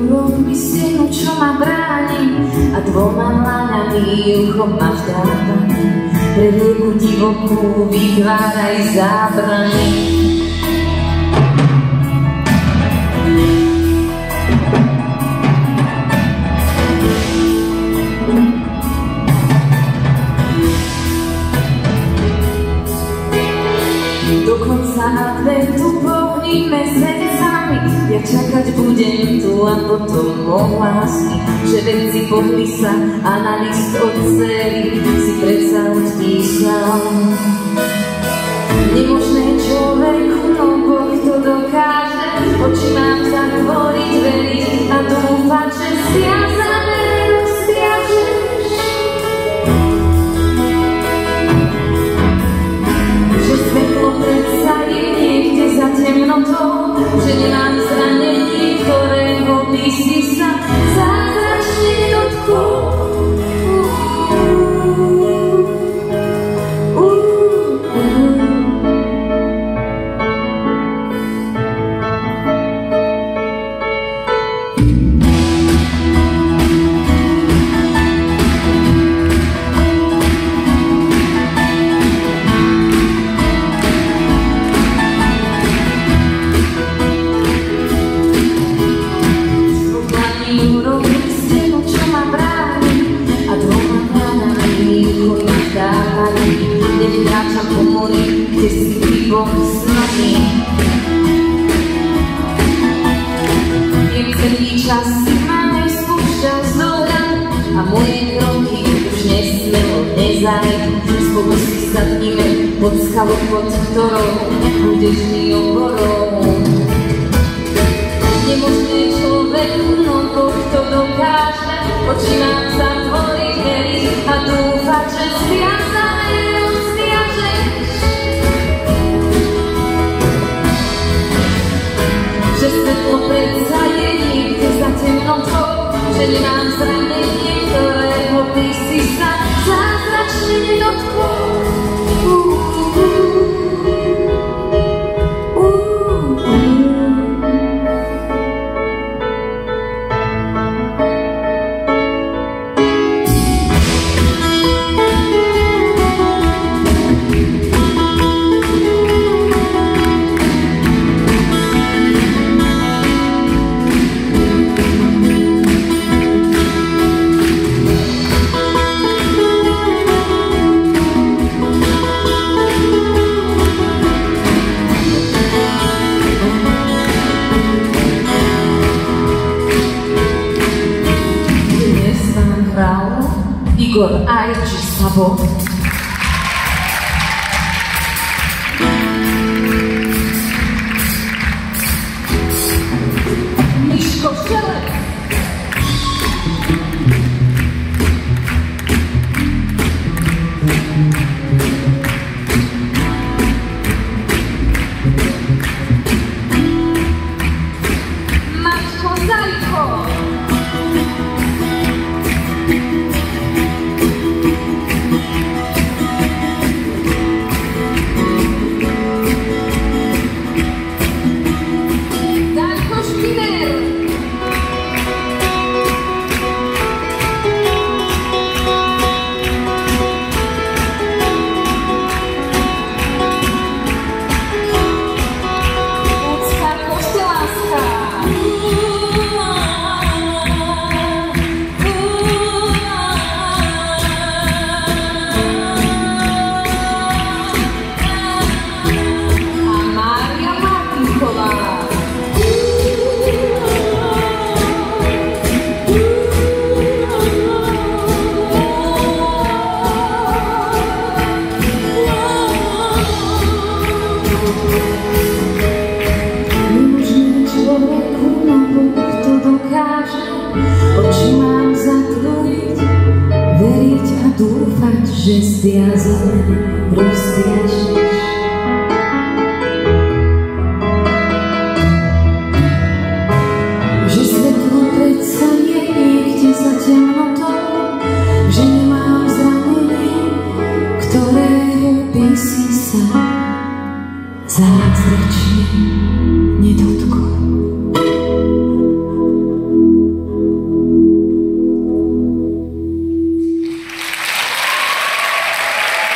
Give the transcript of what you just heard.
urobí stenu, čo ma bráni, a dvoma dlaňami uchom ma vtápani. Pre rieku divokú vytváraj zábrany. Dokonca adventu pohníme srdcami, ja čakať budem tu a potom ohlásky, že veci pohli sa a na list od dcery si predsa odpísal. Nemožné človeku, no Boh to dokáže, oči mám zatvoriť, veriť a dúfať, že stiazané rozviažeš. Že svetlo predsa je niekde za temnotou, že nemám zranenie, ktorého ty si sa zázračne dotkol. Nevytráčam po mori, kde si ty Boh s nami. Viem, celý čas si ma nespúšťal z dohľa a moje kroky už nesmelo nezajít. Spolu si sadníme pod skalou, pod ktorou budeš mi oporou. Nemožné človeku, no Boh to dokáže, oči mám zatvoriť, veriť a dúfať, že sviazané rozviažeš. Že svetlo predsa je niekde za temnotou, že nemám zranenie, ktorého ty si sa zázračne nedotkol. Igor Ajči Sabo. Miško Šelek. Mačko Zajko. Dúfať, že stiazané rozviažeš. Že svetlo predsa je niekde za temnotou, že nemám zranenie, ktorého by si sa zázračne